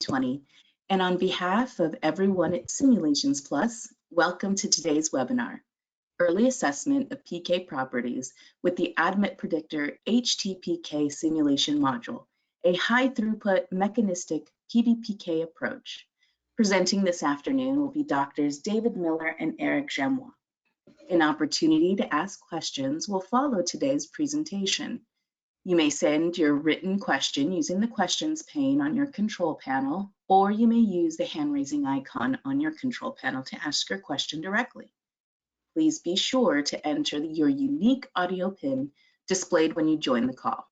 2020. And on behalf of everyone at Simulations Plus, welcome to today's webinar, Early Assessment of PK Properties with the ADMET Predictor HTPK Simulation module, a high-throughput mechanistic PBPK approach. Presenting this afternoon will be Drs. David Miller and Eric Jamois. An opportunity to ask questions will follow today's presentation. You may send your written question using the questions pane on your control panel, or you may use the hand-raising icon on your control panel to ask your question directly. Please be sure to enter your unique audio PIN displayed when you join the call.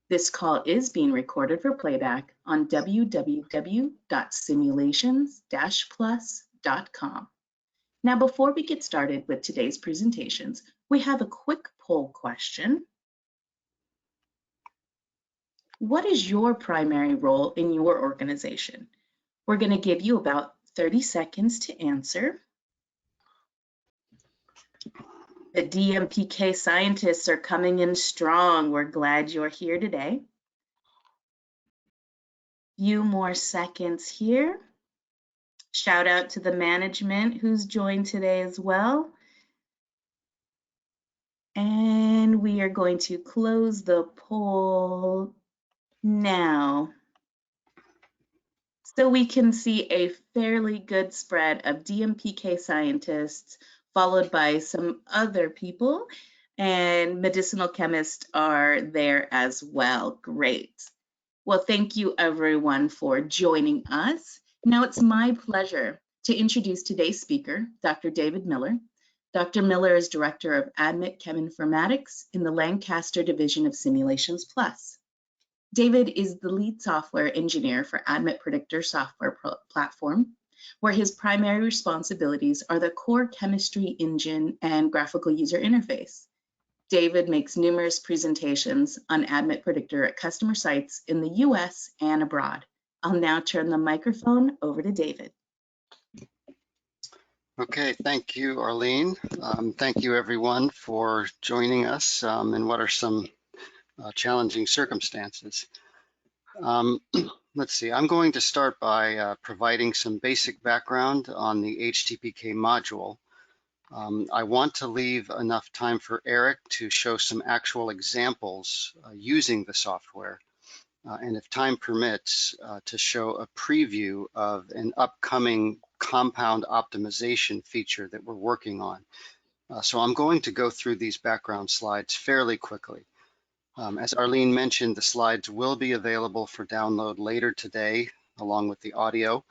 This call is being recorded for playback on www.simulations-plus.com. Now, before we get started with today's presentations, we have a quick poll question. What is your primary role in your organization? We're going to give you about 30 seconds to answer. The DMPK scientists are coming in strong. We're glad you're here today. Few more seconds here. Shout out to the management who's joined today as well. And we are going to close the poll now. So we can see a fairly good spread of DMPK scientists, followed by some other people, and medicinal chemists are there as well. Great. Well, thank you everyone for joining us. Now it's my pleasure to introduce today's speaker, Dr. David Miller. Dr. Miller is Director of ADMET Cheminformatics in the Lancaster Division of Simulations Plus. David is the lead software engineer for ADMET Predictor software platform, where his primary responsibilities are the core chemistry engine and graphical user interface. David makes numerous presentations on ADMET Predictor at customer sites in the US and abroad. I'll now turn the microphone over to David. Okay, thank you, Arlene. Thank you everyone for joining us in what are some challenging circumstances. Let's see, I'm going to start by providing some basic background on the HTPK module. I want to leave enough time for Eric to show some actual examples using the software, and if time permits, to show a preview of an upcoming compound optimization feature that we're working on. So I'm going to go through these background slides fairly quickly. As Arlene mentioned, the slides will be available for download later today, along with the audio.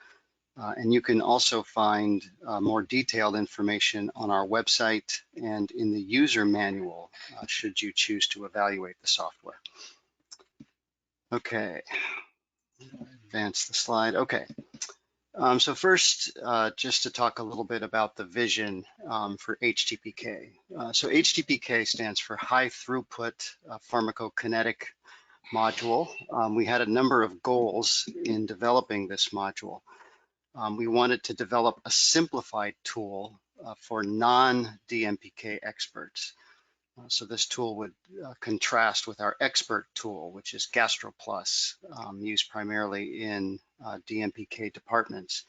And you can also find more detailed information on our website and in the user manual, should you choose to evaluate the software. Okay, advance the slide. Okay. So first, just to talk a little bit about the vision for HTPK. So HTPK stands for High-Throughput Pharmacokinetic Module. We had a number of goals in developing this module. We wanted to develop a simplified tool for non-DMPK experts. So this tool would contrast with our expert tool, which is GastroPlus, used primarily in DMPK departments.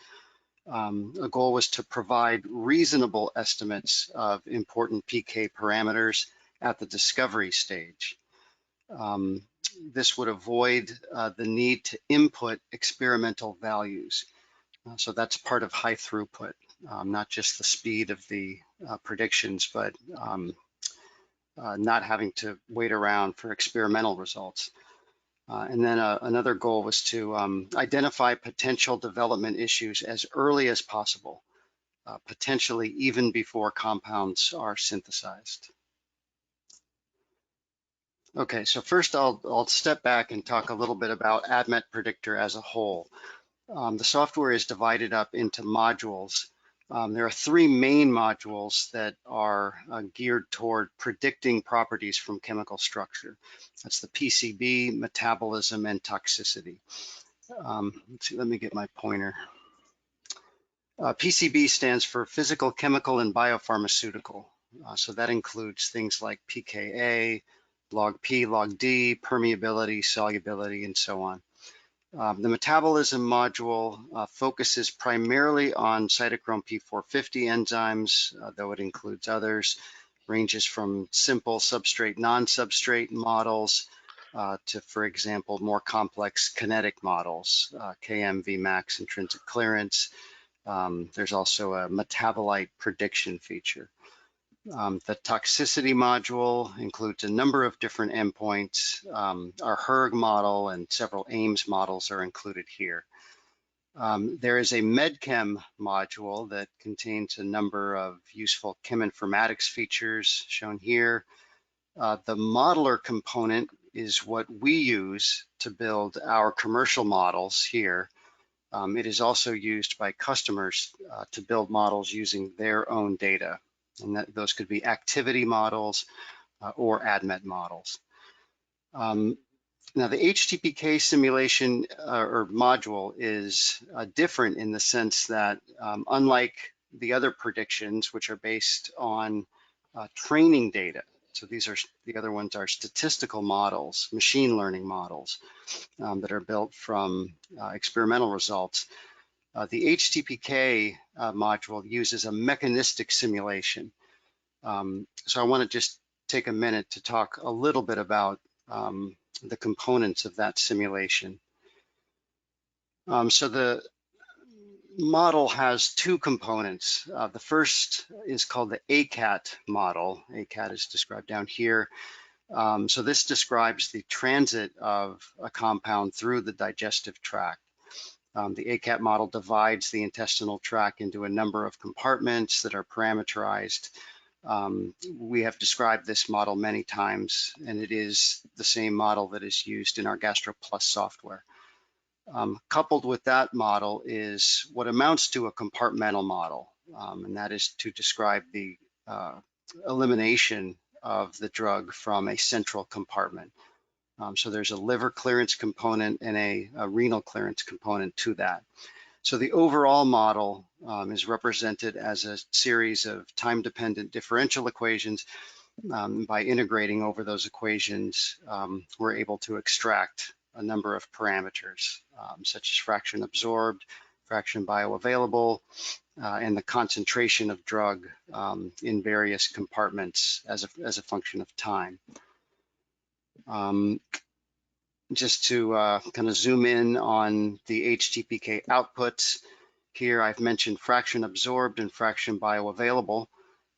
A goal was to provide reasonable estimates of important PK parameters at the discovery stage. This would avoid the need to input experimental values. So that's part of high throughput, not just the speed of the predictions, but not having to wait around for experimental results. And then another goal was to identify potential development issues as early as possible, potentially even before compounds are synthesized. Okay, so first I'll step back and talk a little bit about ADMET Predictor as a whole. The software is divided up into modules. There are three main modules that are geared toward predicting properties from chemical structure. That's the PCB, metabolism, and toxicity. Let's see, let me get my pointer. PCB stands for physical, chemical, and biopharmaceutical. So that includes things like pKa, log P, log D, permeability, solubility, and so on. The metabolism module focuses primarily on cytochrome P450 enzymes, though it includes others, ranges from simple substrate, non-substrate models to, for example, more complex kinetic models, KM, Vmax, intrinsic clearance. There's also a metabolite prediction feature. The toxicity module includes a number of different endpoints. Our HERG model and several AIMS models are included here. There is a MedChem module that contains a number of useful cheminformatics features shown here. The modeler component is what we use to build our commercial models here. It is also used by customers to build models using their own data. And those could be activity models or ADMET models. Now the HTPK simulation or module is different in the sense that unlike the other predictions, which are based on training data, so these are the other ones are statistical models, machine learning models that are built from experimental results. The HTPK module uses a mechanistic simulation. So I want to just take a minute to talk a little bit about the components of that simulation. So the model has two components. The first is called the ACAT model. ACAT is described down here. So this describes the transit of a compound through the digestive tract. The ACAT model divides the intestinal tract into a number of compartments that are parameterized. We have described this model many times, and it is the same model that is used in our GastroPlus software. Coupled with that model is what amounts to a compartmental model, and that is to describe the elimination of the drug from a central compartment. So there's a liver clearance component and a renal clearance component to that. So the overall model is represented as a series of time-dependent differential equations. By integrating over those equations, we're able to extract a number of parameters, such as fraction absorbed, fraction bioavailable, and the concentration of drug in various compartments as a function of time. Just to kind of zoom in on the HTPK outputs, here I've mentioned fraction absorbed and fraction bioavailable.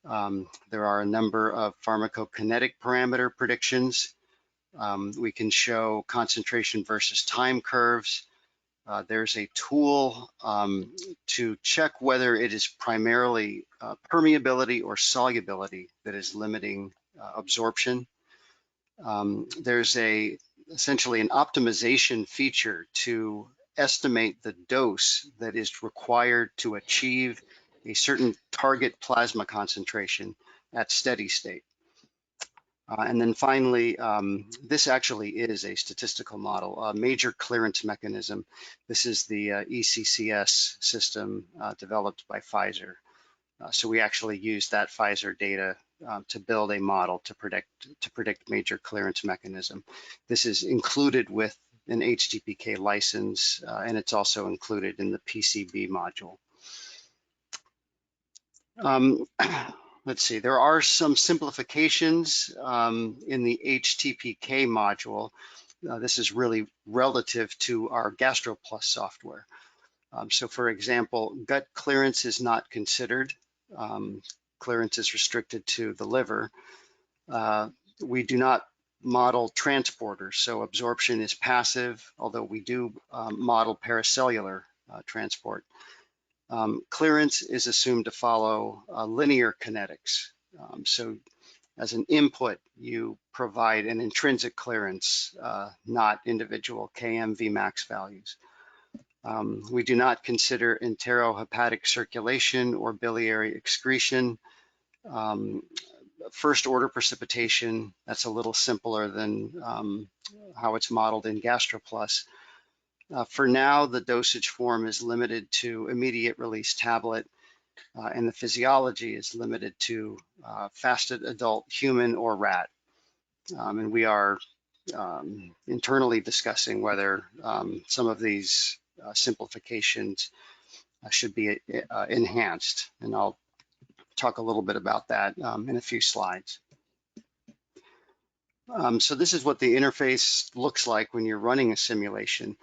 There are a number of pharmacokinetic parameter predictions. We can show concentration versus time curves. There's a tool to check whether it is primarily permeability or solubility that is limiting absorption. There's essentially an optimization feature to estimate the dose that is required to achieve a certain target plasma concentration at steady state. And then finally, this actually is a statistical model, a major clearance mechanism. This is the ECCS system developed by Pfizer. So we actually use that Pfizer data to build a model to predict major clearance mechanism. This is included with an HTPK license, and it's also included in the PCB module. Let's see, there are some simplifications in the HTPK module. This is really relative to our GastroPlus software. So for example, gut clearance is not considered. Clearance is restricted to the liver. We do not model transporters, so absorption is passive, although we do model paracellular transport. Clearance is assumed to follow linear kinetics. So as an input, you provide an intrinsic clearance, not individual KM Vmax values. We do not consider enterohepatic circulation or biliary excretion. First order precipitation, that's a little simpler than how it's modeled in GastroPlus. For now, the dosage form is limited to immediate release tablet, and the physiology is limited to fasted adult human or rat. And we are internally discussing whether some of these simplifications should be enhanced, and I'll talk a little bit about that in a few slides. So this is what the interface looks like when you're running a simulation.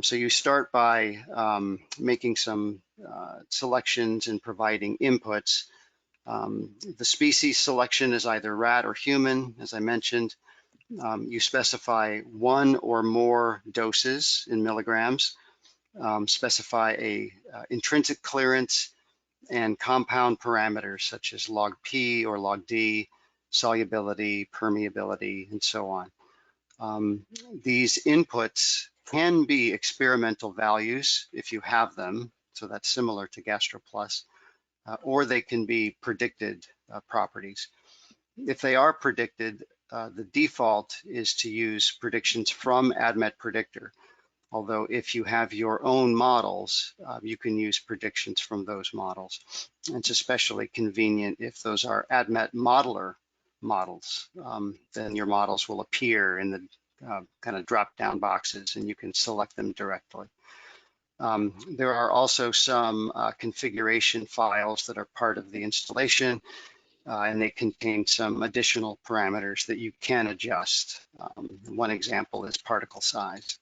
So you start by making some selections and providing inputs. The species selection is either rat or human, as I mentioned. You specify one or more doses in milligrams, specify a intrinsic clearance and compound parameters such as log P or log D, solubility, permeability, and so on. These inputs can be experimental values if you have them, so that's similar to GastroPlus, or they can be predicted properties. If they are predicted, the default is to use predictions from ADMET Predictor. Although if you have your own models, you can use predictions from those models. And it's especially convenient if those are ADMET modeler models. Then your models will appear in the kind of drop-down boxes and you can select them directly. There are also some configuration files that are part of the installation, and they contain some additional parameters that you can adjust. One example is particle size.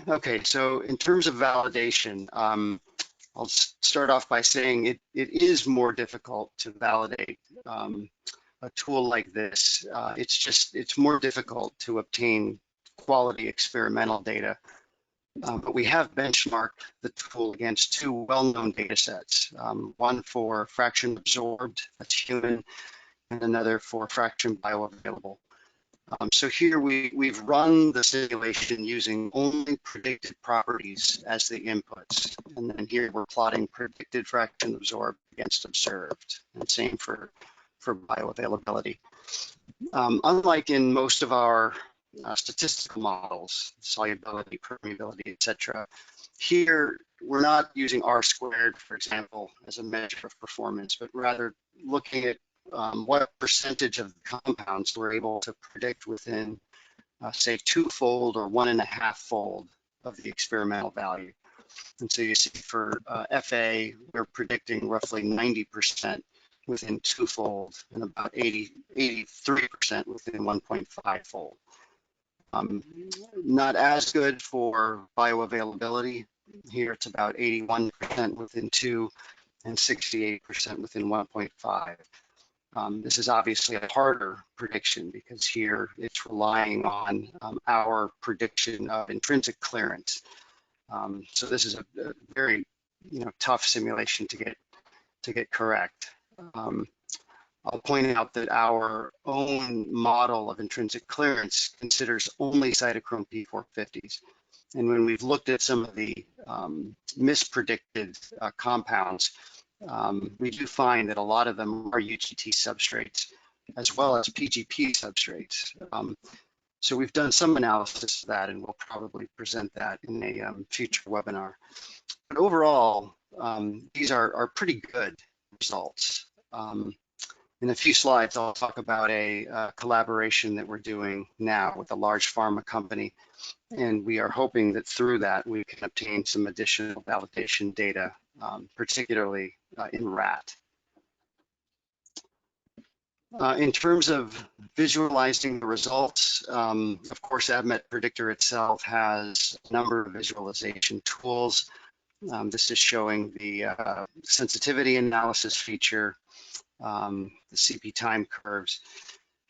Okay, so in terms of validation, I'll start off by saying it is more difficult to validate a tool like this. It's more difficult to obtain quality experimental data. But we have benchmarked the tool against two well-known data sets, one for fraction absorbed, that's human, and another for fraction bioavailable. So here we've run the simulation using only predicted properties as the inputs. And then here we're plotting predicted fraction absorbed against observed, and same for bioavailability. Unlike in most of our statistical models, solubility, permeability, etc., here we're not using R-squared, for example, as a measure of performance, but rather looking at what percentage of the compounds we're able to predict within, say, twofold or 1.5-fold of the experimental value. And so you see for FA, we're predicting roughly 90% within twofold and about 83% within 1.5-fold. Not as good for bioavailability. Here it's about 81% within 2 and 68% within 1.5. This is obviously a harder prediction because here it's relying on our prediction of intrinsic clearance. So this is a very tough simulation to get correct. I'll point out that our own model of intrinsic clearance considers only cytochrome P450s. And when we've looked at some of the mispredicted compounds, we do find that a lot of them are UGT substrates as well as PGP substrates. So we've done some analysis of that, and we'll probably present that in a future webinar. But overall, these are pretty good results. In a few slides, I'll talk about a collaboration that we're doing now with a large pharma company, and we are hoping that through that we can obtain some additional validation data, particularly in rat. In terms of visualizing the results, of course, ADMET Predictor itself has a number of visualization tools. This is showing the sensitivity analysis feature, the CP time curves.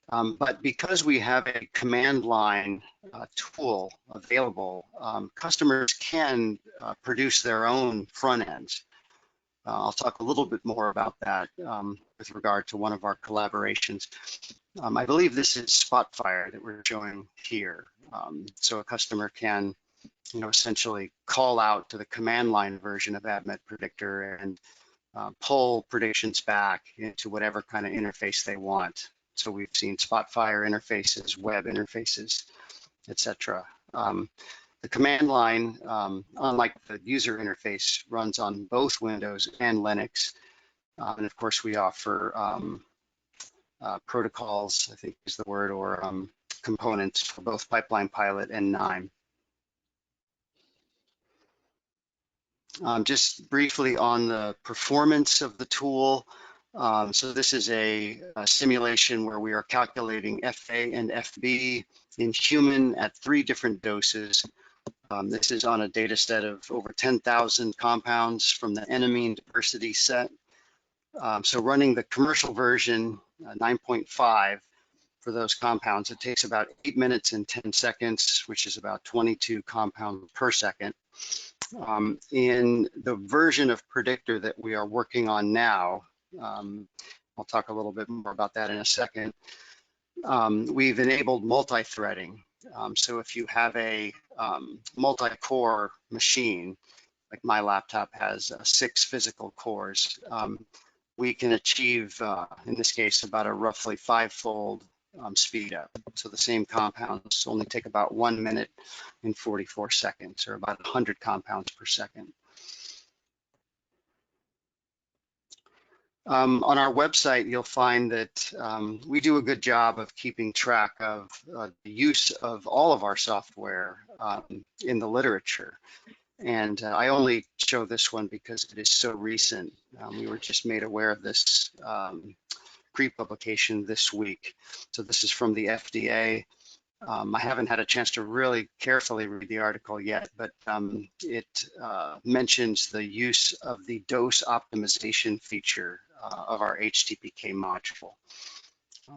But because we have a command line tool available, customers can produce their own front ends. I'll talk a little bit more about that with regard to one of our collaborations. I believe this is Spotfire that we're showing here. So a customer can, essentially call out to the command line version of ADMET Predictor and pull predictions back into whatever kind of interface they want. So we've seen Spotfire interfaces, web interfaces, etc. The command line, unlike the user interface, runs on both Windows and Linux. And of course, we offer protocols, I think is the word, or components for both Pipeline Pilot and KNIME. Just briefly on the performance of the tool. So this is a simulation where we are calculating FA and FB in human at 3 different doses. This is on a data set of over 10,000 compounds from the enamine diversity set. So running the commercial version, 9.5, for those compounds, it takes about 8 minutes and 10 seconds, which is about 22 compounds per second. In the version of Predictor that we are working on now, I'll talk a little bit more about that in a second, we've enabled multi-threading. So if you have a multi-core machine, like my laptop has 6 physical cores, we can achieve, in this case, about a roughly 5-fold speed up. So the same compounds only take about 1 minute and 44 seconds, or about 100 compounds per second. On our website, you'll find that we do a good job of keeping track of the use of all of our software in the literature. And I only show this one because it is so recent. We were just made aware of this pre-publication this week. So this is from the FDA. I haven't had a chance to really carefully read the article yet, but it mentions the use of the dose optimization feature of our HTPK module.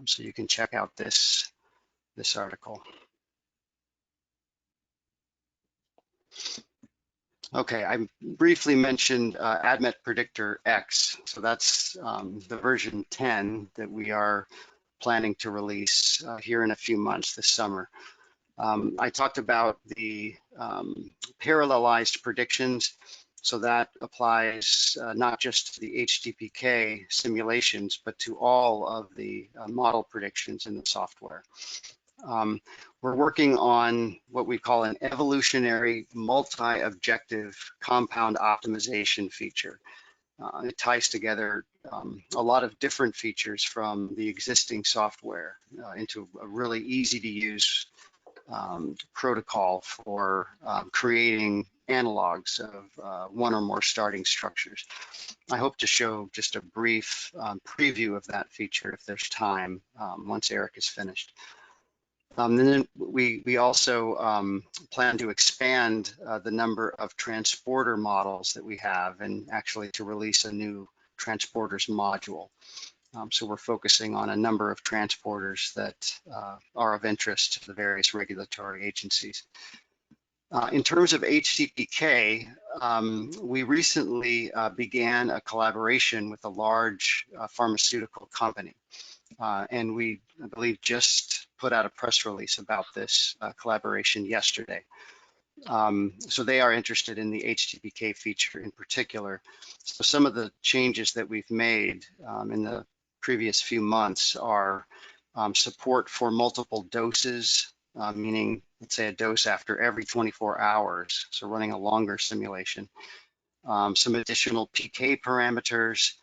So you can check out this article. Okay, I briefly mentioned ADMET Predictor X. So that's the version 10 that we are planning to release here in a few months this summer. I talked about the parallelized predictions. So that applies not just to the HTPK simulations, but to all of the model predictions in the software. We're working on what we call an evolutionary multi-objective compound optimization feature. It ties together a lot of different features from the existing software into a really easy to use protocol for creating analogs of 1 or more starting structures. I hope to show just a brief preview of that feature if there's time once Eric is finished. And then we also plan to expand the number of transporter models that we have, and actually to release a new transporters module. So we're focusing on a number of transporters that are of interest to the various regulatory agencies. In terms of HTPK, we recently began a collaboration with a large pharmaceutical company. And we, I believe, just put out a press release about this collaboration yesterday. So they are interested in the HTPK feature in particular. So some of the changes that we've made in the previous few months are support for multiple doses, meaning, let's say, a dose after every 24 hours, so running a longer simulation. Some additional PK parameters,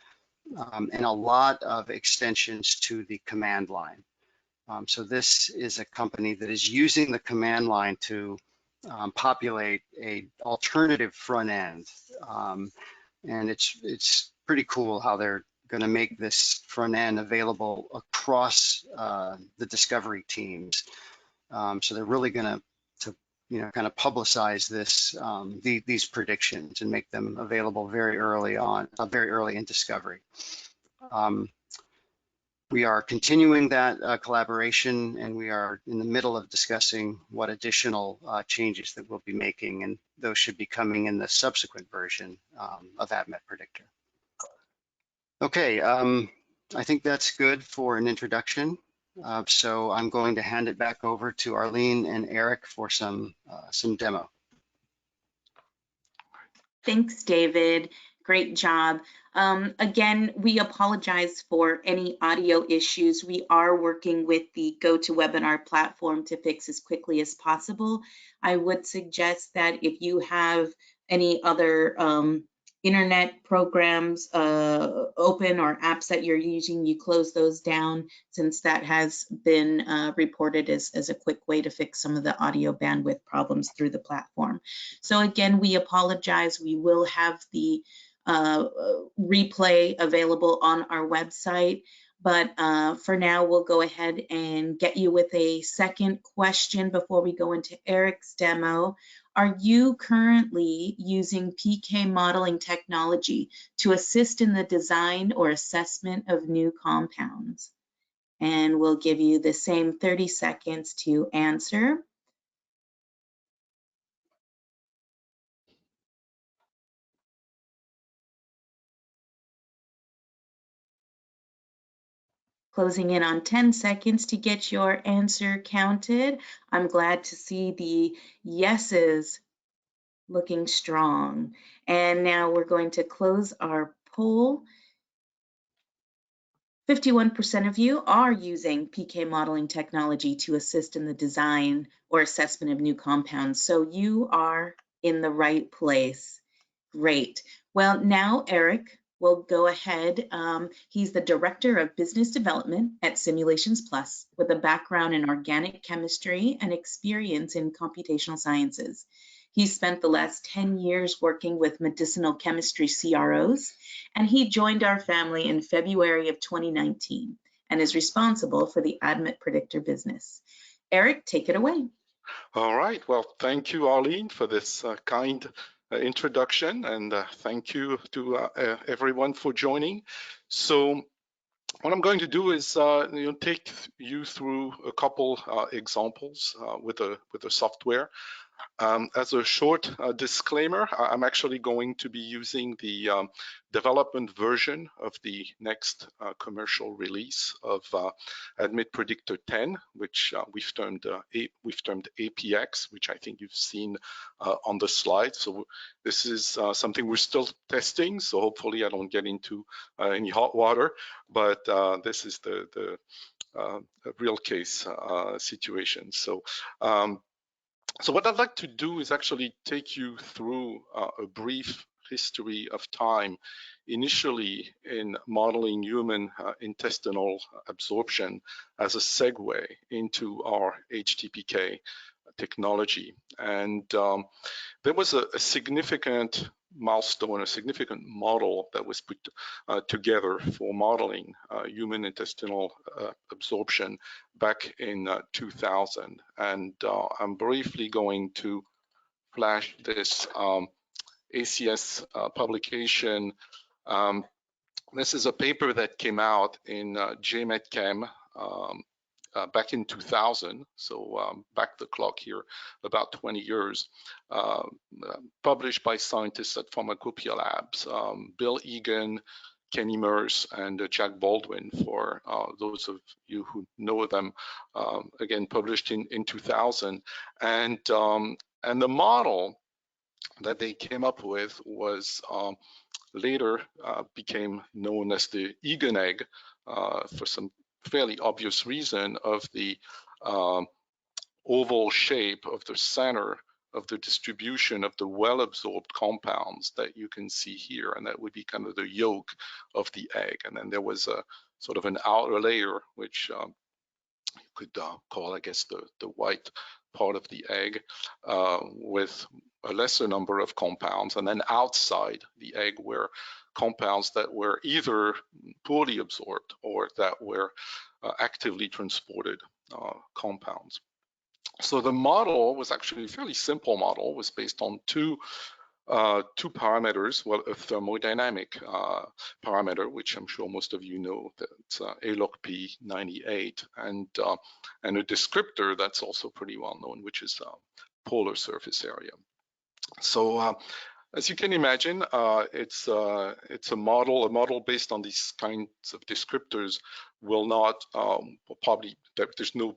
and a lot of extensions to the command line. So this is a company that is using the command line to populate a alternative front end. And it's pretty cool how they're going to make this front end available across the discovery teams. So they're really going to kind of publicize this, these predictions and make them available very early on, very early in discovery. We are continuing that collaboration, and we are in the middle of discussing what additional changes that we'll be making, and those should be coming in the subsequent version of ADMET Predictor. Okay, I think that's good for an introduction. So I'm going to hand it back over to Arlene and Eric for some demo. Thanks, David. Great job. Again, we apologize for any audio issues. We are working with the GoToWebinar platform to fix as quickly as possible. I would suggest that if you have any other internet programs open or apps that you're using, you close those down, since that has been reported as a quick way to fix some of the audio bandwidth problems through the platform. So again, we apologize. We will have the replay available on our website. But for now, we'll go ahead and get you with a second question before we go into Eric's demo. Are you currently using PK modeling technology to assist in the design or assessment of new compounds? And we'll give you the same 30 seconds to answer. Closing in on 10 seconds to get your answer counted. I'm glad to see the yeses looking strong. And now we're going to close our poll. 51% of you are using PK modeling technology to assist in the design or assessment of new compounds. So you are in the right place. Great. Well, now Eric will go ahead. He's the Director of Business Development at Simulations Plus with a background in organic chemistry and experience in computational sciences. He spent the last 10 years working with medicinal chemistry CROs, and he joined our family in February of 2019 and is responsible for the ADMET Predictor business. Eric, take it away. All right. Well, thank you, Arlene, for this kind introduction, and thank you to everyone for joining. So what I'm going to do is take you through a couple examples with the software. As a short disclaimer, I'm actually going to be using the development version of the next commercial release of ADMET Predictor 10, which we've termed APX, which I think you've seen on the slide. So this is something we're still testing, so hopefully I don't get into any hot water, but this is the real case situation. So what I'd like to do is actually take you through a brief history of time, initially in modeling human intestinal absorption as a segue into our HTPK technology. And there was a significant milestone, a significant model that was put together for modeling human intestinal absorption back in 2000. And I'm briefly going to flash this ACS publication. This is a paper that came out in JMET Chem back in 2000, so back the clock here about 20 years, published by scientists at Pharmacopoeia Labs, Bill Egan, Kenny Merce, and Jack Baldwin, for those of you who know them, again, published in 2000. And the model that they came up with was later became known as the Egan egg for some fairly obvious reason of the oval shape of the center of the distribution of the well-absorbed compounds that you can see here, and that would be kind of the yolk of the egg. And then there was a sort of an outer layer, which you could call, I guess, the white part of the egg, with a lesser number of compounds, and then outside the egg were compounds that were either poorly absorbed or that were actively transported compounds. So the model was actually a fairly simple model. It was based on two parameters. Well, a thermodynamic parameter, which I'm sure most of you know, that's ALOC P98, and a descriptor that's also pretty well known, which is polar surface area. So as you can imagine, it's a model based on these kinds of descriptors will not probably, there's no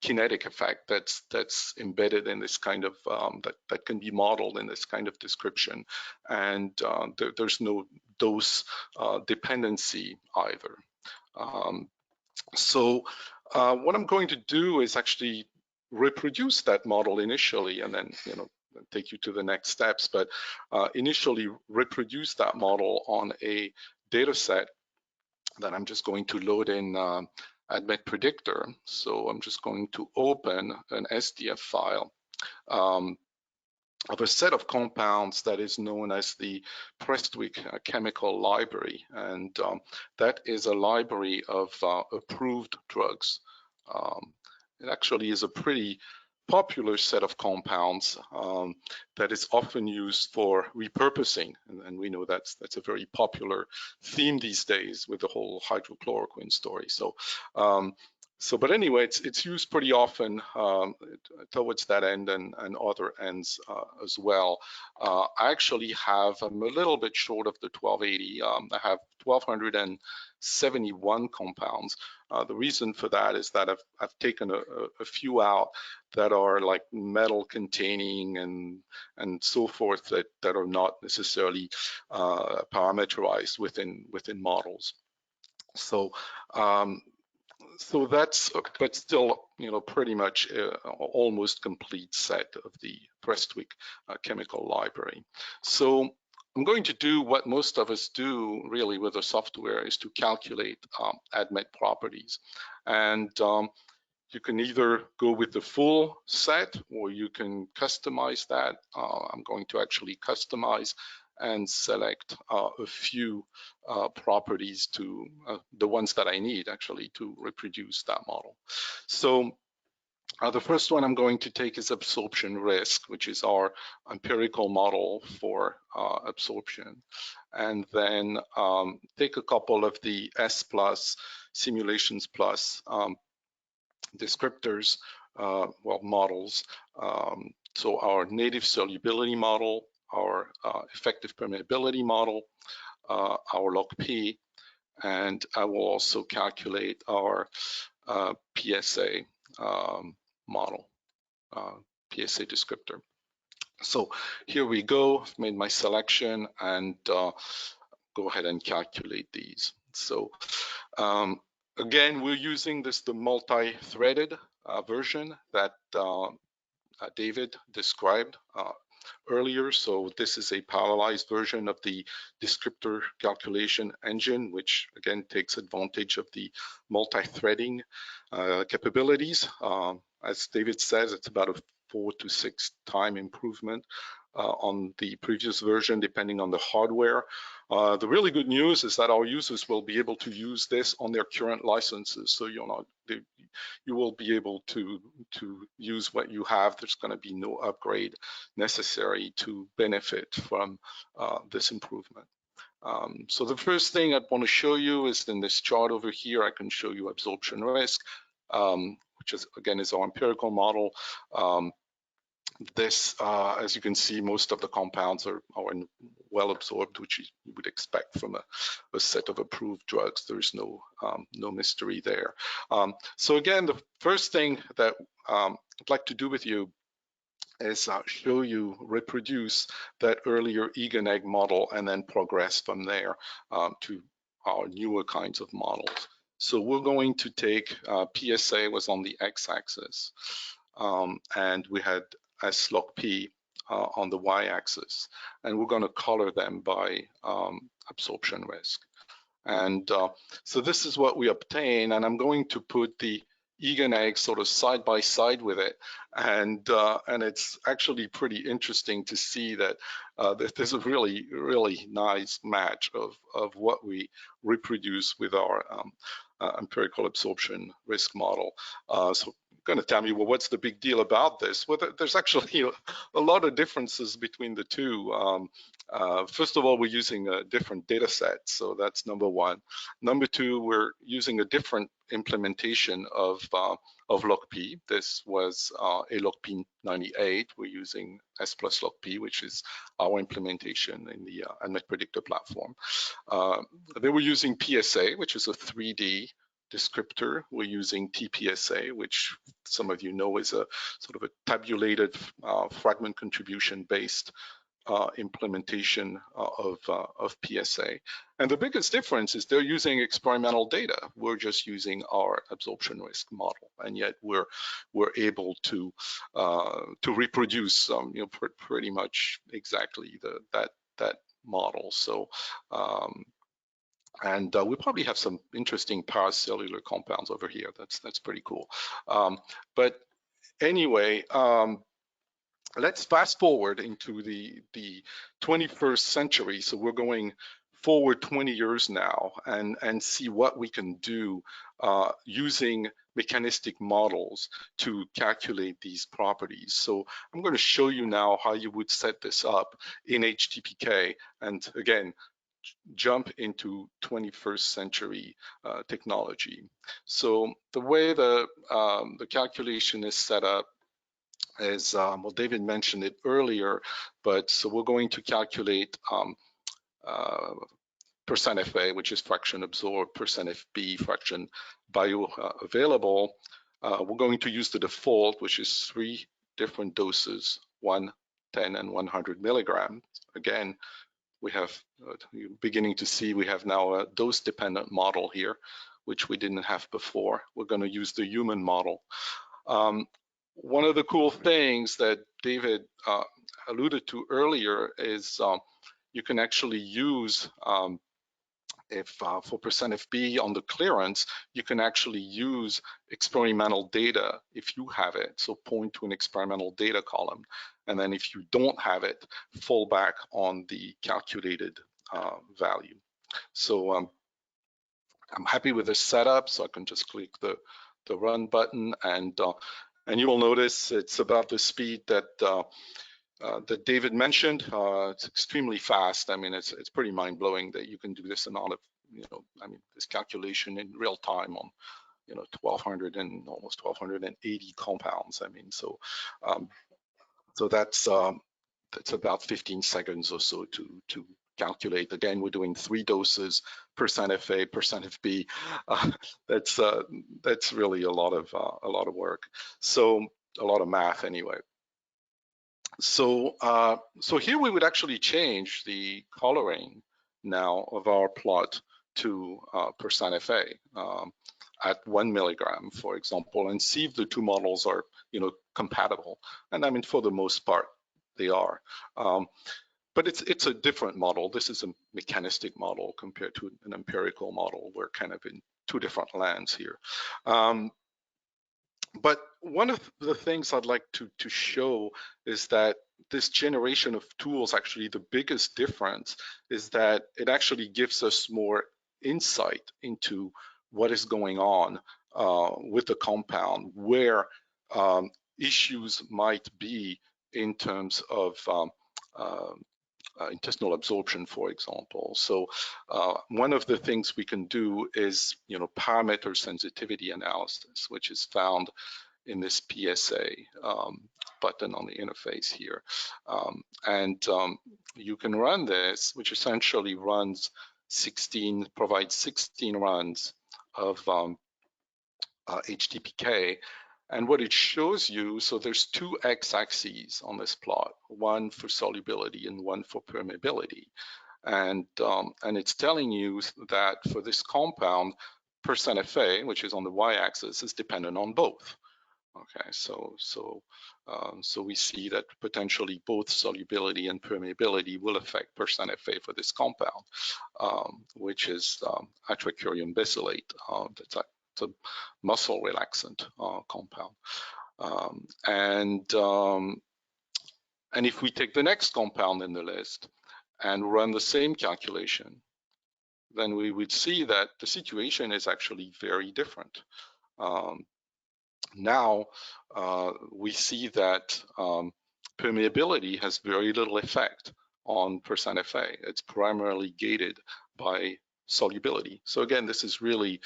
kinetic effect that's embedded in this kind of that can be modeled in this kind of description, and there's no dose dependency either. So what I'm going to do is actually reproduce that model initially, and then take you to the next steps, but initially reproduce that model on a data set that I'm just going to load in ADMET Predictor. So I'm just going to open an SDF file of a set of compounds that is known as the Prestwick chemical library. And that is a library of approved drugs. It actually is a pretty popular set of compounds that is often used for repurposing, and we know that's a very popular theme these days with the whole hydrochloroquine story. But anyway, it's used pretty often towards that end and other ends as well. I actually I'm a little bit short of the 1280. I have 1271 compounds. The reason for that is that I've taken a few out that are like metal containing and so forth that are not necessarily parameterized within models. So that's, but still, pretty much almost complete set of the Prestwick chemical library. So I'm going to do what most of us do really with the software, is to calculate ADMET properties. And you can either go with the full set or you can customize that. I'm going to actually customize and select a few properties to the ones that I need actually to reproduce that model. So the first one I'm going to take is absorption risk, which is our empirical model for absorption. And then take a couple of the S+ simulations plus descriptors, models. So our native solubility model, our effective permeability model, our log P, and I will also calculate our PSA model, PSA descriptor. So here we go. I've made my selection and go ahead and calculate these. So again, we're using the multi-threaded version that David described earlier. So this is a parallelized version of the descriptor calculation engine, which again takes advantage of the multi-threading capabilities. As David says, it's about a 4 to 6 time improvement on the previous version, depending on the hardware. The really good news is that our users will be able to use this on their current licenses. So you will be able to use what you have. There's going to be no upgrade necessary to benefit from this improvement. So the first thing I want to show you is in this chart over here. I can show you absorption risk, which is again is our empirical model. This, as you can see, most of the compounds are well absorbed, which you would expect from a set of approved drugs. There's no mystery there. So again, the first thing that I'd like to do with you is show you, reproduce that earlier egg model and then progress from there to our newer kinds of models. So we're going to take PSA was on the x-axis, and we had S log P on the y-axis, and we're going to color them by absorption risk. And so this is what we obtain, and I'm going to put the egg sort of side by side with it, and it's actually pretty interesting to see that there's a really nice match of what we reproduce with our empirical absorption risk model. So going to tell me, well, what's the big deal about this? Well, there's actually a lot of differences between the two. First of all, we're using a different data set, so that's number one. Number two, we're using a different implementation of log P. This was a log P 98. We're using S plus log P, which is our implementation in the ADMET Predictor platform. They were using PSA, which is a 3D descriptor. We're using TPSA, which some of you know is a sort of a tabulated fragment contribution based implementation of PSA. And the biggest difference is they're using experimental data. We're just using our absorption risk model, and yet we're able to reproduce pretty much exactly that model. So and we probably have some interesting paracellular compounds over here. That's pretty cool. But anyway, let's fast forward into the 21st century. So we're going forward 20 years now and see what we can do using mechanistic models to calculate these properties. So I'm going to show you now how you would set this up in HTPK, and again, jump into 21st century technology. So the way the calculation is set up is, well, David mentioned it earlier, but so we're going to calculate percent FA, which is fraction absorbed, percent FB, fraction bioavailable. We're going to use the default, which is 3 different doses, 1, 10, and 100 milligrams. Again, we have, you're beginning to see we have now a dose-dependent model here, which we didn't have before. We're going to use the human model. One of the cool things that David alluded to earlier is you can actually use, if for percent FB on the clearance, you can actually use experimental data if you have it. So point to an experimental data column. And then if you don't have it, fall back on the calculated value. So I'm happy with this setup, so I can just click the run button, and you will notice it's about the speed that that David mentioned. It's extremely fast. I mean, it's pretty mind-blowing that you can do this in all of, I mean, this calculation in real time on 1,200 and almost 1,280 compounds. I mean, so so that's about 15 seconds or so to calculate. Again, we're doing 3 doses, percent FA, percent FB. That's really a lot of work. So a lot of math anyway. So so here we would actually change the coloring now of our plot to percent FA at 1 milligram, for example, and see if the two models are compatible. And I mean, for the most part, they are. But it's a different model. This is a mechanistic model compared to an empirical model. We're kind of in 2 different lands here. But one of the things I'd like to show is that this generation of tools, actually the biggest difference is that it actually gives us more insight into what is going on with the compound, where issues might be in terms of intestinal absorption, for example. So one of the things we can do is, parameter sensitivity analysis, which is found in this PSA button on the interface here. You can run this, which essentially provides 16 runs of HTPK. And what it shows you, so there's 2 x-axes on this plot, one for solubility and one for permeability. And it's telling you that for this compound, percent FA, which is on the y-axis, is dependent on both. Okay, so we see that potentially both solubility and permeability will affect percent FA for this compound, which is atracurium bacillate. It's a muscle relaxant compound. And if we take the next compound in the list and run the same calculation, then we would see that the situation is actually very different. Now we see that permeability has very little effect on percent FA. It's primarily gated by solubility. So again, this is really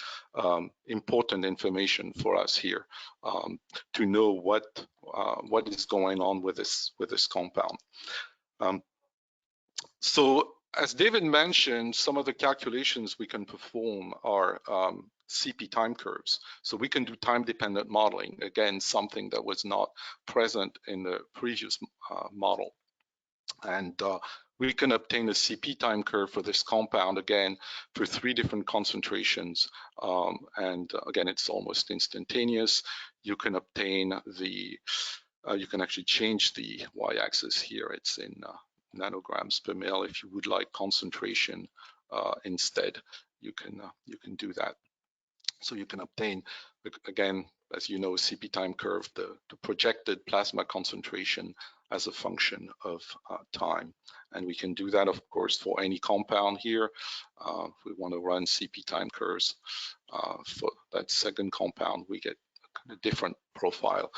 important information for us here to know what is going on with this compound. So as David mentioned, some of the calculations we can perform are CP time curves. So we can do time-dependent modeling, again, something that was not present in the previous model. And we can obtain a CP time curve for this compound, again, for 3 different concentrations. And again, it's almost instantaneous. You can obtain the, you can actually change the y-axis here. It's in nanograms per mil. If you would like concentration instead, you can do that. So you can obtain, again, as you know, CP time curve, the projected plasma concentration as a function of time. And we can do that, of course, for any compound here. If we want to run CP time curves for that second compound, we get a kind of different profile.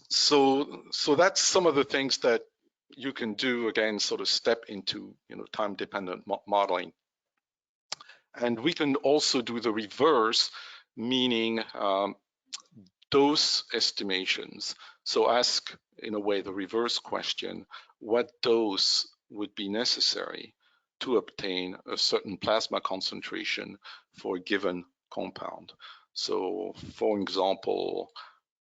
So that's some of the things that you can do, again, sort of step into, time-dependent modeling. And we can also do the reverse, meaning dose estimations. So ask, in a way, the reverse question: what dose would be necessary to obtain a certain plasma concentration for a given compound? So, for example,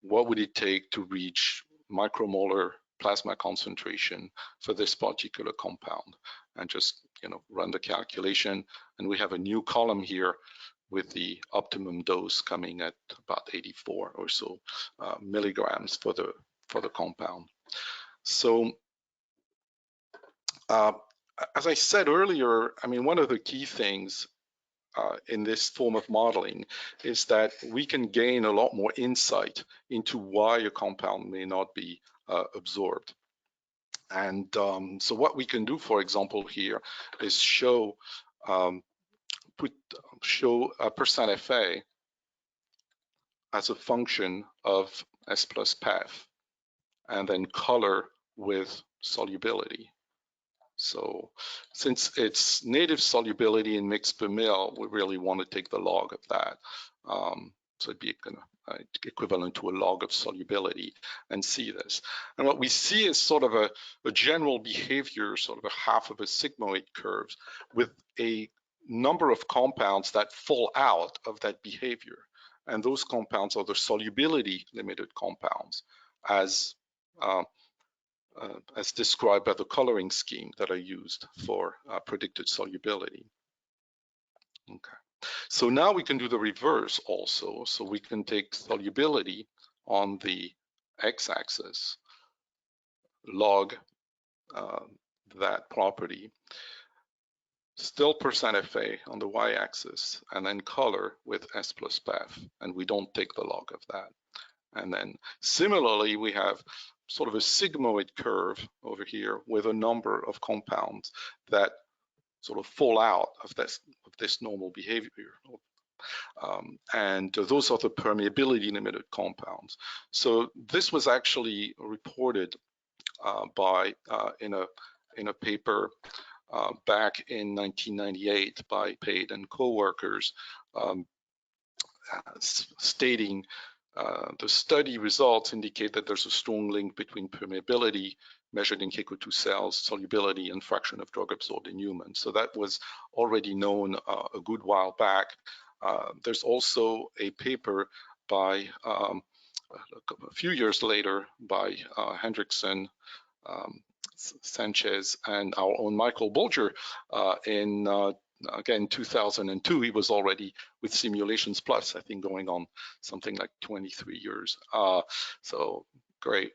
what would it take to reach micromolar plasma concentration for this particular compound? And just run the calculation, and we have a new column here with the optimum dose coming at about 84 or so milligrams for the compound. So as I said earlier, I mean, one of the key things in this form of modeling is that we can gain a lot more insight into why a compound may not be absorbed. And so what we can do, for example, here is show a percent FA as a function of S plus PAF, and then color with solubility. So since it's native solubility in mix per mil, we really want to take the log of that. So it'd be equivalent to a log of solubility and see this. And what we see is sort of a general behavior, sort of a half of a sigmoid curve with a number of compounds that fall out of that behavior. And those compounds are the solubility limited compounds as described by the coloring scheme that are used for predicted solubility. Okay. So now we can do the reverse also. So we can take solubility on the x-axis, log that property, still percent FA on the y-axis, and then color with S plus PAF, and we don't take the log of that. And then similarly, we have sort of a sigmoid curve over here with a number of compounds that sort of fall out of this normal behavior. And those are the permeability limited compounds. So this was actually reported in a paper back in 1998 by Pate and co-workers, stating the study results indicate that there's a strong link between permeability measured in KECO2 cells, solubility, and fraction of drug absorbed in humans. So that was already known a good while back. There's also a paper by a few years later by Hendrickson, Sanchez, and our own Michael Bolger in again 2002. He was already with Simulations Plus, I think, going on something like 23 years. So great.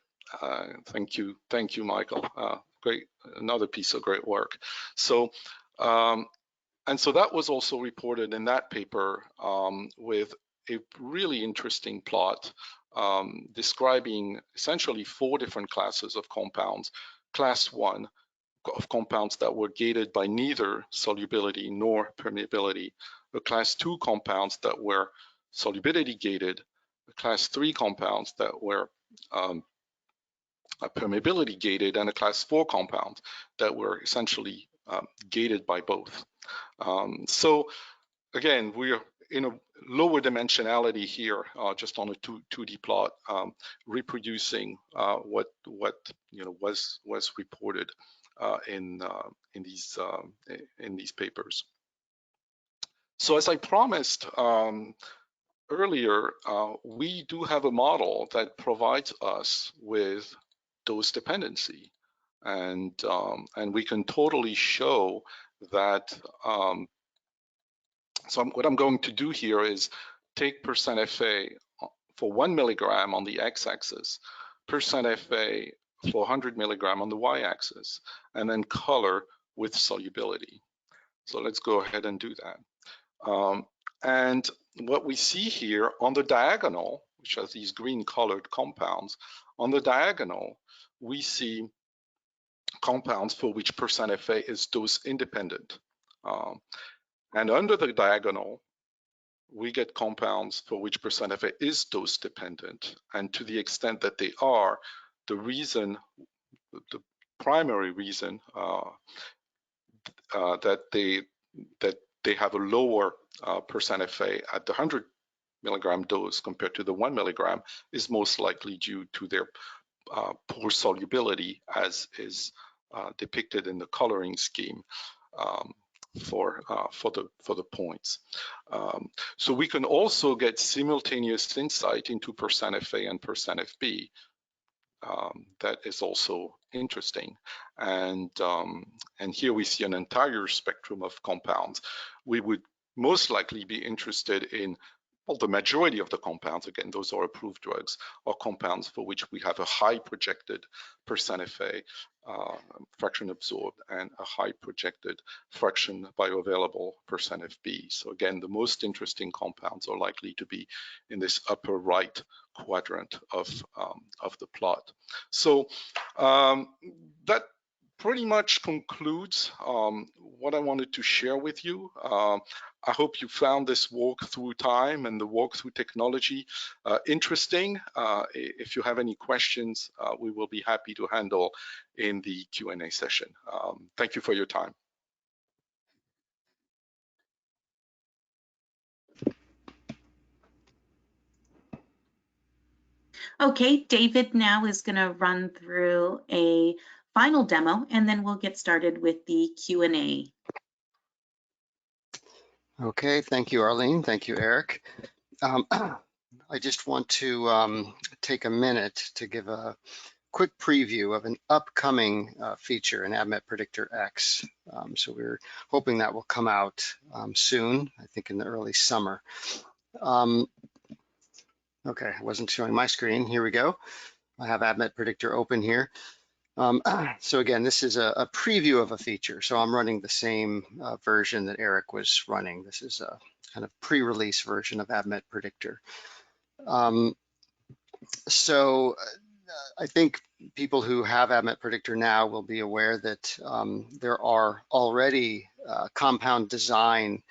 Thank you, Michael. Great, another piece of great work. So and so that was also reported in that paper with a really interesting plot describing essentially 4 different classes of compounds. Class 1 of compounds that were gated by neither solubility nor permeability, a class 2 compounds that were solubility gated, a class 3 compounds that were permeability gated, and a class 4 compound that were essentially gated by both. So again, we are in a lower dimensionality here, just on a 2D plot, reproducing what was reported in these papers. So as I promised earlier, we do have a model that provides us with dose dependency. and we can totally show that. So what I'm going to do here is take percent FA for 1 milligram on the x-axis, percent FA for 100 milligram on the y-axis, and then color with solubility. So let's go ahead and do that. And what we see here on the diagonal, which has these green colored compounds, on the diagonal, we see compounds for which percent FA is dose independent. And under the diagonal, we get compounds for which percent FA is dose dependent. And to the extent that they are, the primary reason that they have a lower percent FA at the 100 milligram dose compared to the 1 milligram is most likely due to their poor solubility, as is depicted in the coloring scheme for the points. So we can also get simultaneous insight into percent FA and percent FB. That is also interesting, and here we see an entire spectrum of compounds. We would most likely be interested in, well, the majority of the compounds, again, those are approved drugs, are compounds for which we have a high projected percent FA, fraction absorbed, and a high projected fraction bioavailable percent FB. So again, the most interesting compounds are likely to be in this upper right quadrant of the plot. So that pretty much concludes what I wanted to share with you. I hope you found this walkthrough time and the walkthrough technology interesting. If you have any questions, we will be happy to handle in the Q&A session. Thank you for your time. Okay, David now is going to run through a final demo, and then we'll get started with the Q&A. Okay, thank you, Arlene. Thank you, Eric. I just want to take a minute to give a quick preview of an upcoming feature in ADMET Predictor X. So we're hoping that will come out soon, I think in the early summer. Okay, I wasn't showing my screen. Here we go. I have ADMET Predictor open here. So again, this is a preview of a feature. So I'm running the same version that Eric was running. This is a kind of pre-release version of ADMET Predictor. So I think people who have ADMET Predictor now will be aware that there are already compound design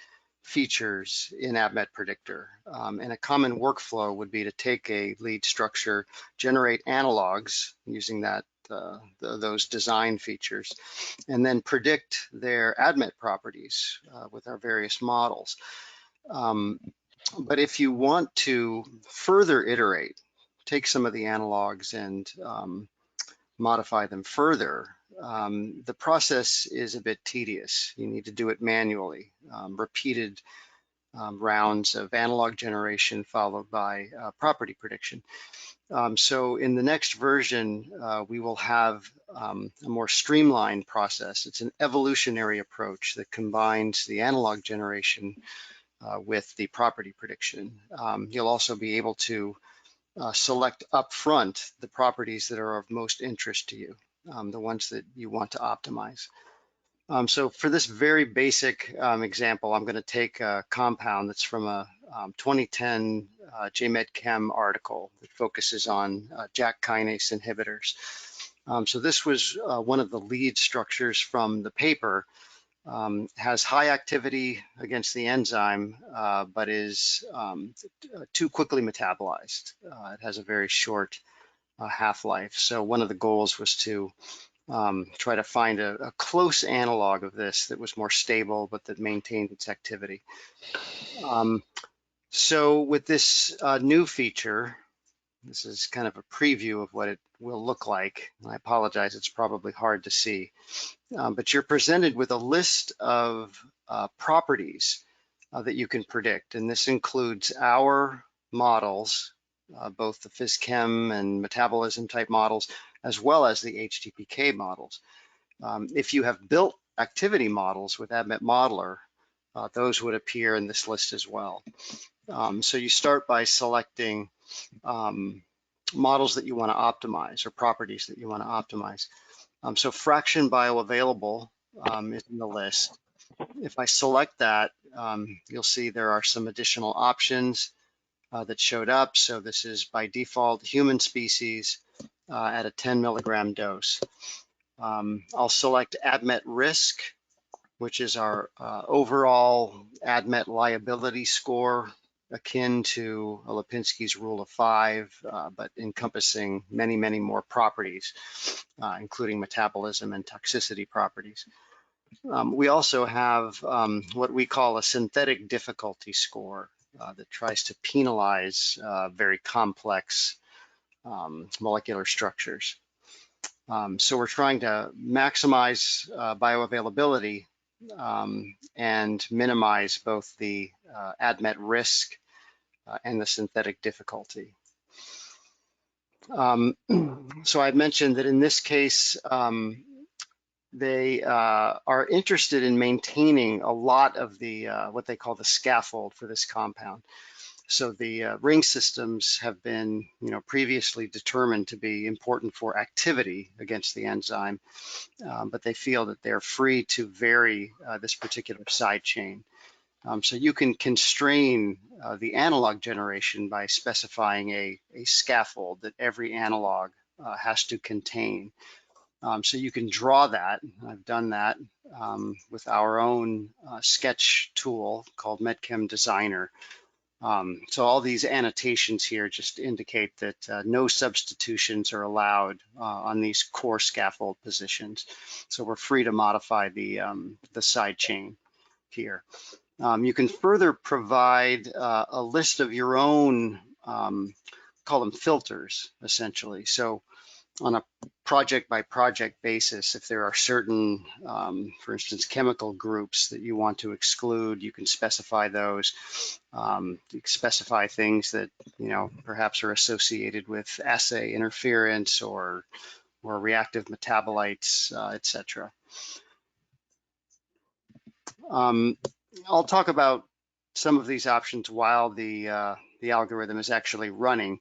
features in ADMET Predictor. And a common workflow would be to take a lead structure, generate analogs using that those design features, and then predict their ADMET properties with our various models. But if you want to further iterate, take some of the analogs and modify them further, the process is a bit tedious. You need to do it manually, repeated rounds of analog generation followed by property prediction. So in the next version, we will have a more streamlined process. It's an evolutionary approach that combines the analog generation with the property prediction. You'll also be able to select upfront the properties that are of most interest to you, the ones that you want to optimize. So for this very basic example, I'm going to take a compound that's from a 2010 JMed Chem article that focuses on JAK kinase inhibitors. So this was one of the lead structures from the paper. Has high activity against the enzyme, but is too quickly metabolized. It has a very short half-life. So one of the goals was to try to find a close analog of this that was more stable, but that maintained its activity. So with this new feature, this is kind of a preview of what it will look like. I apologize, it's probably hard to see. But you're presented with a list of properties that you can predict. And this includes our models, both the phys chem and metabolism type models, as well as the HTPK models. If you have built activity models with ADMET Modeler, those would appear in this list as well. So you start by selecting models that you want to optimize or properties that you want to optimize. So fraction bioavailable is in the list. If I select that, you'll see there are some additional options that showed up. So this is by default human species at a 10 milligram dose. I'll select ADMET risk, which is our overall ADMET liability score, akin to a Lipinski's rule of 5, but encompassing many, many more properties, including metabolism and toxicity properties. We also have what we call a synthetic difficulty score that tries to penalize very complex molecular structures. So we're trying to maximize bioavailability and minimize both the ADMET risk and the synthetic difficulty. So I mentioned that in this case, they are interested in maintaining a lot of the what they call the scaffold for this compound. So the ring systems have been, previously determined to be important for activity against the enzyme, but they feel that they're free to vary this particular side chain. So you can constrain the analog generation by specifying a scaffold that every analog has to contain. So you can draw that. I've done that with our own sketch tool called MedChem Designer. So all these annotations here just indicate that no substitutions are allowed on these core scaffold positions. So we're free to modify the side chain here. You can further provide a list of your own, call them filters, essentially. So on a project by project basis, if there are certain, for instance, chemical groups that you want to exclude, you can specify those. You can specify things that, perhaps are associated with assay interference or reactive metabolites, etc. I'll talk about some of these options while the algorithm is actually running.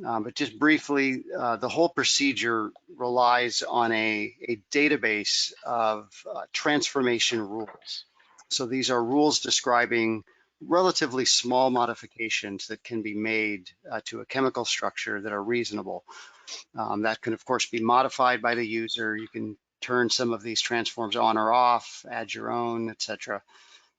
But just briefly, the whole procedure relies on a database of transformation rules. So these are rules describing relatively small modifications that can be made to a chemical structure that are reasonable. That can, of course, be modified by the user. You can turn some of these transforms on or off, add your own, etc.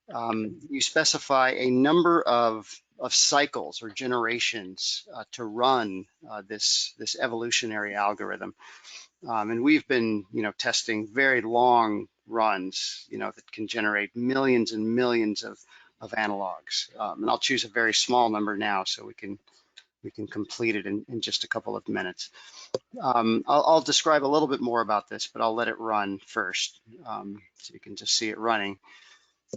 You specify a number of cycles or generations to run this evolutionary algorithm, and we've been testing very long runs that can generate millions and millions of analogs, and I'll choose a very small number now so we can complete it in just a couple of minutes. I'll describe a little bit more about this, but I'll let it run first so you can just see it running.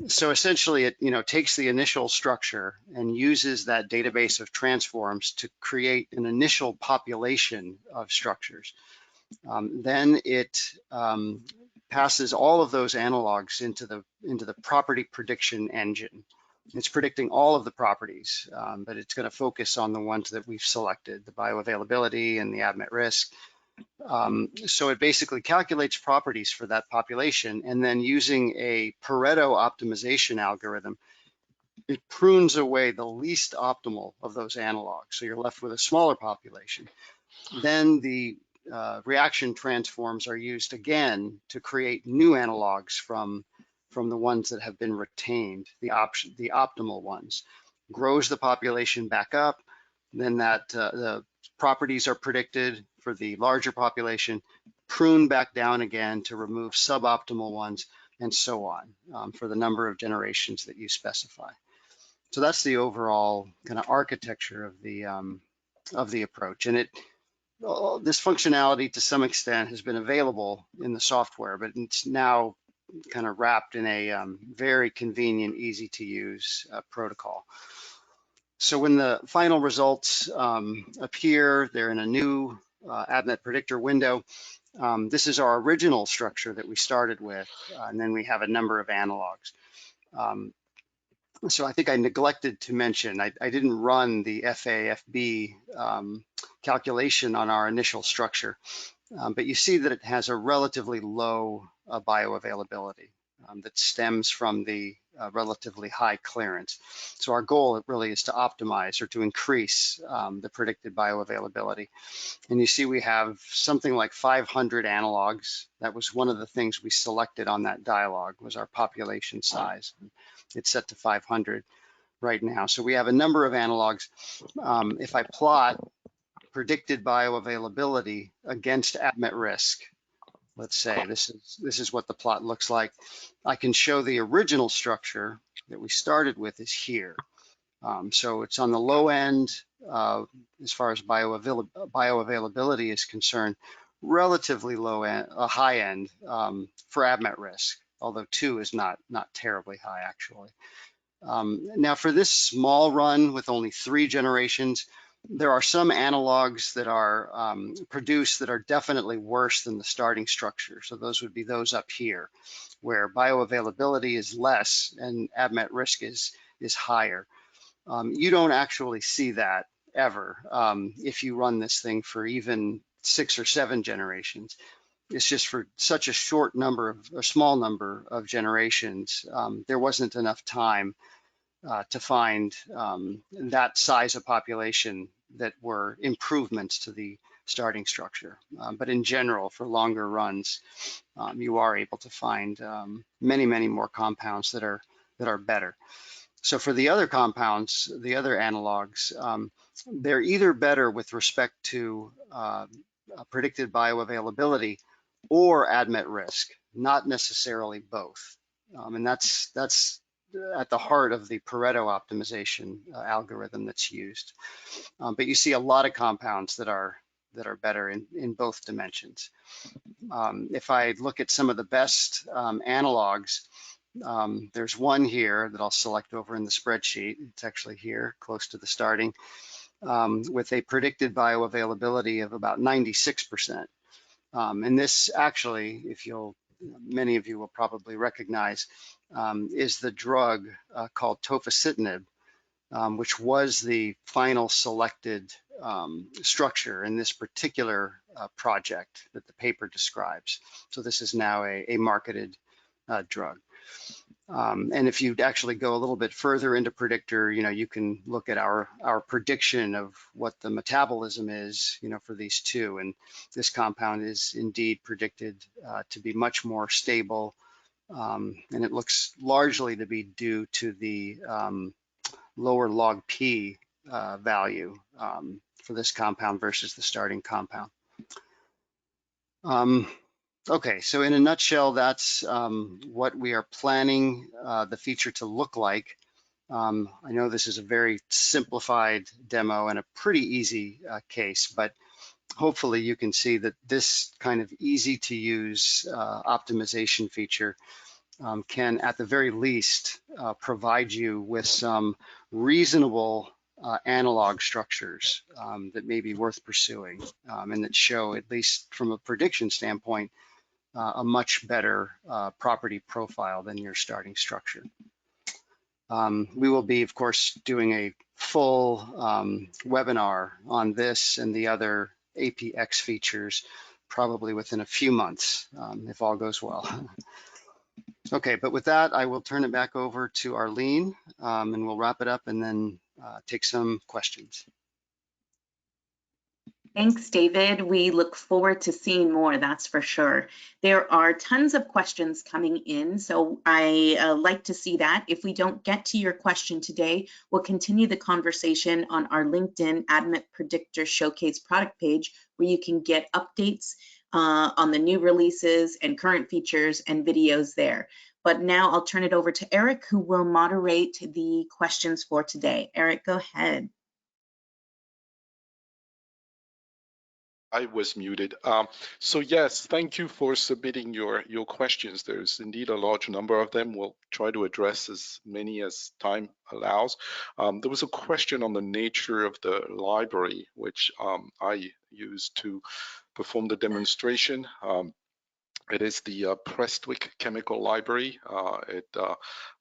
So essentially, it takes the initial structure and uses that database of transforms to create an initial population of structures. Then it passes all of those analogs into the property prediction engine. It's predicting all of the properties, but it's going to focus on the ones that we've selected: the bioavailability and the ADMET risk. So it basically calculates properties for that population, and then using a Pareto optimization algorithm, it prunes away the least optimal of those analogs. So you're left with a smaller population. Then the reaction transforms are used again to create new analogs from the ones that have been retained, the optimal ones. Grows the population back up, then that the properties are predicted for the larger population, prune back down again to remove suboptimal ones, and so on for the number of generations that you specify. So that's the overall kind of architecture of the approach. And this functionality to some extent has been available in the software, but it's now kind of wrapped in a very convenient, easy to use protocol. So when the final results appear, they're in a new ADMET Predictor window. This is our original structure that we started with, and then we have a number of analogs. So I think I neglected to mention, I didn't run the FAFB calculation on our initial structure, but you see that it has a relatively low bioavailability that stems from the relatively high clearance. So our goal really is to optimize or to increase the predicted bioavailability. And you see we have something like 500 analogs. That was one of the things we selected on that dialog, was our population size. It's set to 500 right now. So we have a number of analogs. If I plot predicted bioavailability against ADMET risk, let's say this is what the plot looks like, I can show the original structure that we started with is here. So it's on the low end as far as bioavailability is concerned, relatively low end, high end for ADMET risk, although 2 is not terribly high actually. Now for this small run with only 3 generations, there are some analogs that are produced that are definitely worse than the starting structure. So those would be those up here, where bioavailability is less and ADMET risk is higher. You don't actually see that ever if you run this thing for even 6 or 7 generations. It's just for such a small number of generations, there wasn't enough time to find that size of population that were improvements to the starting structure. But in general, for longer runs, you are able to find many more compounds that are better. So for the other compounds, the other analogs, they're either better with respect to predicted bioavailability or ADMET risk, not necessarily both. And that's at the heart of the Pareto optimization algorithm that's used. But you see a lot of compounds that are better in both dimensions. If I look at some of the best analogs, there's one here that I'll select over in the spreadsheet. It's actually here, close to the starting, with a predicted bioavailability of about 96%. And this actually, many of you will probably recognize, is the drug called tofacitinib, which was the final selected structure in this particular project that the paper describes. So this is now a marketed drug. And if you actually go a little bit further into predictor, you can look at our prediction of what the metabolism is, for these 2. And this compound is indeed predicted to be much more stable. And it looks largely to be due to the lower log P value for this compound versus the starting compound. Okay, so in a nutshell, that's what we are planning the feature to look like. I know this is a very simplified demo and a pretty easy case, but hopefully you can see that this kind of easy to use optimization feature can, at the very least, provide you with some reasonable analog structures that may be worth pursuing and that show, at least from a prediction standpoint, a much better property profile than your starting structure. We will be, of course, doing a full webinar on this and the other APX features probably within a few months, if all goes well. Okay, but with that, I will turn it back over to Arlene, and we'll wrap it up and then take some questions. Thanks, David. We look forward to seeing more, that's for sure. There are tons of questions coming in, so I like to see that. If we don't get to your question today, we'll continue the conversation on our LinkedIn ADMET Predictor Showcase product page, where you can get updates on the new releases and current features and videos there. But now I'll turn it over to Eric, who will moderate the questions for today. Eric, go ahead. I was muted. So yes, thank you for submitting your questions. There's indeed a large number of them. We'll try to address as many as time allows. There was a question on the nature of the library, which I used to perform the demonstration. It is the Prestwick Chemical Library.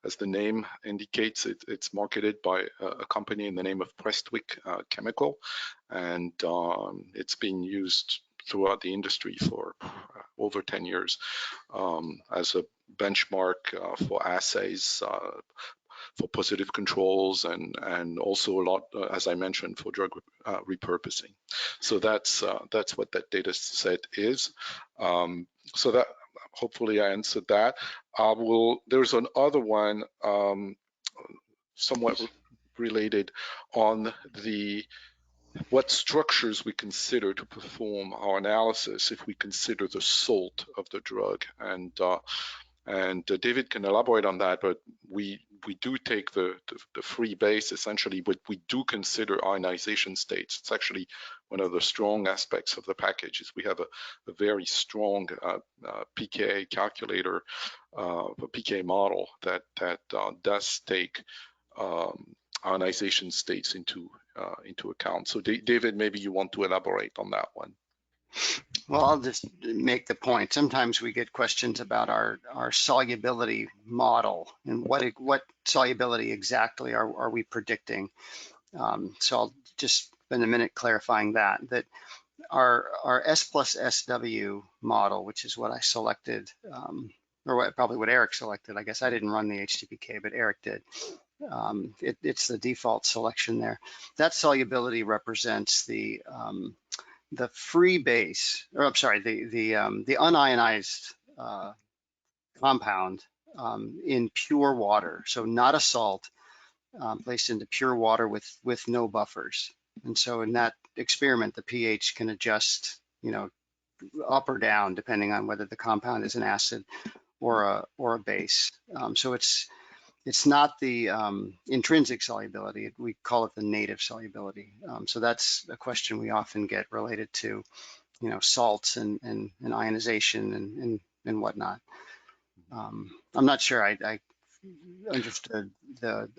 As the name indicates, it's marketed by a company in the name of Prestwick Chemical, and it's been used throughout the industry for over 10 years as a benchmark for assays, for positive controls, and also a lot, as I mentioned, for drug repurposing. So that's what that data set is. So that hopefully I answered that. There's another one somewhat related on what structures we consider to perform our analysis if we consider the salt of the drug. And David can elaborate on that, but we do take the free base essentially, but we do consider ionization states. It's actually one of the strong aspects of the package is we have a very strong PK calculator, a PK model that does take ionization states into account. So David, maybe you want to elaborate on that one. Well, I'll just make the point. Sometimes we get questions about our solubility model and what solubility exactly are we predicting. So I'll just spend a minute clarifying that our S plus SW model, which is what I selected, or probably what Eric selected. I guess I didn't run the HTPK, but Eric did. It's the default selection there. That solubility represents the free base, or I'm sorry, the unionized compound in pure water. So not a salt, placed into pure water with no buffers. And so in that experiment, the pH can adjust, up or down depending on whether the compound is an acid or a base. So it's not the intrinsic solubility. We call it the native solubility. So that's a question we often get related to, salts and ionization and whatnot. I'm not sure I understood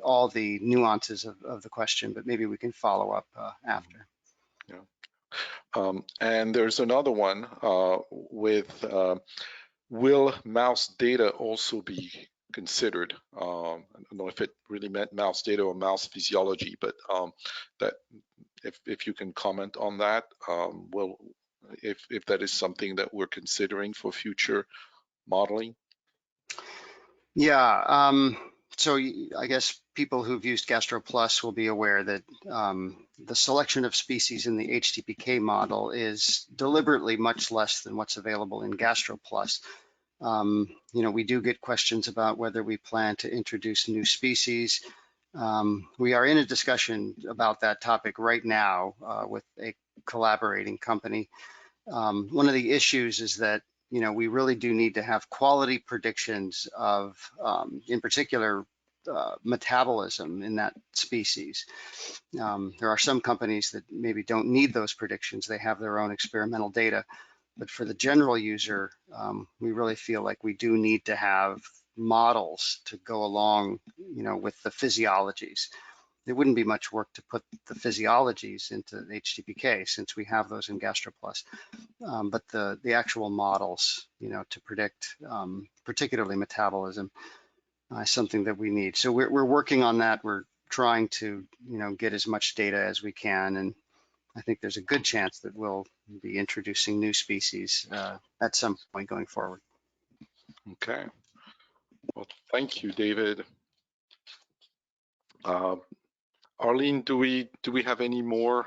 all the nuances of the question, but maybe we can follow up after. Yeah. And there's another one with will mouse data also be considered? I don't know if it really meant mouse data or mouse physiology, but that if you can comment on that, if that is something that we're considering for future modeling. Yeah, so I guess people who've used GastroPlus will be aware that the selection of species in the HTPK model is deliberately much less than what's available in GastroPlus. We do get questions about whether we plan to introduce new species. We are in a discussion about that topic right now with a collaborating company. One of the issues is that we really do need to have quality predictions of, in particular, metabolism in that species. There are some companies that maybe don't need those predictions. They have their own experimental data. But for the general user, we really feel like we do need to have models to go along, with the physiologies. There wouldn't be much work to put the physiologies into HTPK since we have those in GastroPlus. But the actual models, to predict particularly metabolism is something that we need. So we're working on that. We're trying to, get as much data as we can. And I think there's a good chance that we'll be introducing new species at some point going forward. Okay. Well, thank you, David. Arlene, do we have any more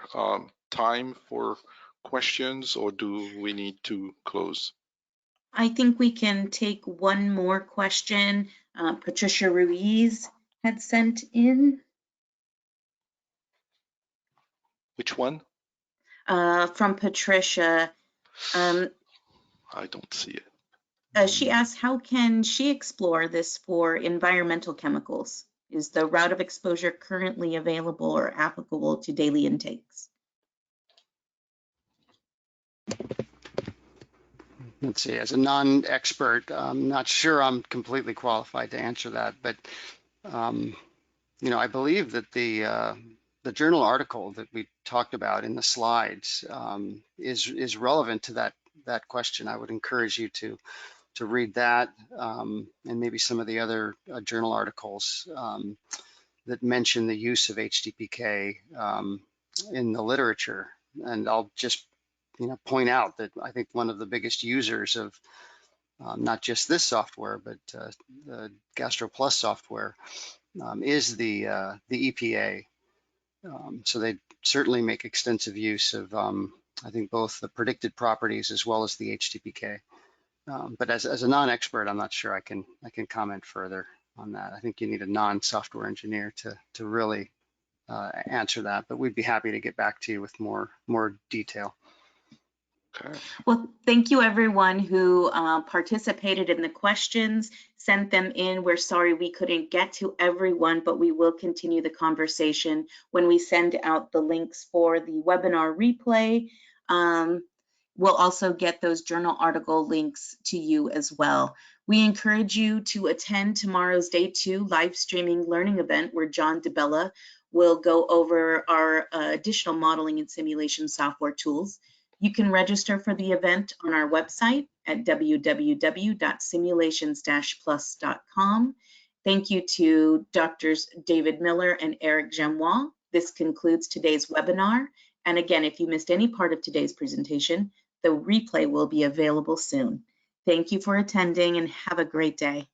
time for questions, or do we need to close? I think we can take one more question. Patricia Ruiz had sent in. Which one? From Patricia. I don't see it. She asked, how can she explore this for environmental chemicals? Is the route of exposure currently available or applicable to daily intakes? Let's see, as a non-expert, I'm not sure I'm completely qualified to answer that, but you know, I believe that the journal article that we talked about in the slides is relevant to that question. I would encourage you to read that and maybe some of the other journal articles that mention the use of HTPK in the literature. And I'll just, you know, point out that I think one of the biggest users of not just this software, but the GastroPlus software is the EPA. So they certainly make extensive use of, I think, both the predicted properties as well as the HTPK. But as a non-expert, I'm not sure I can comment further on that. I think you need a non-software engineer to really answer that. But we'd be happy to get back to you with more detail. Okay. Well, thank you everyone who participated in the questions, sent them in. We're sorry we couldn't get to everyone, but we will continue the conversation when we send out the links for the webinar replay. We'll also get those journal article links to you as well. We encourage you to attend tomorrow's Day 2 live streaming learning event where John DeBella will go over our additional modeling and simulation software tools. You can register for the event on our website at www.simulations-plus.com. Thank you to Drs. David Miller and Eric Jamois. This concludes today's webinar. And again, if you missed any part of today's presentation, the replay will be available soon. Thank you for attending and have a great day.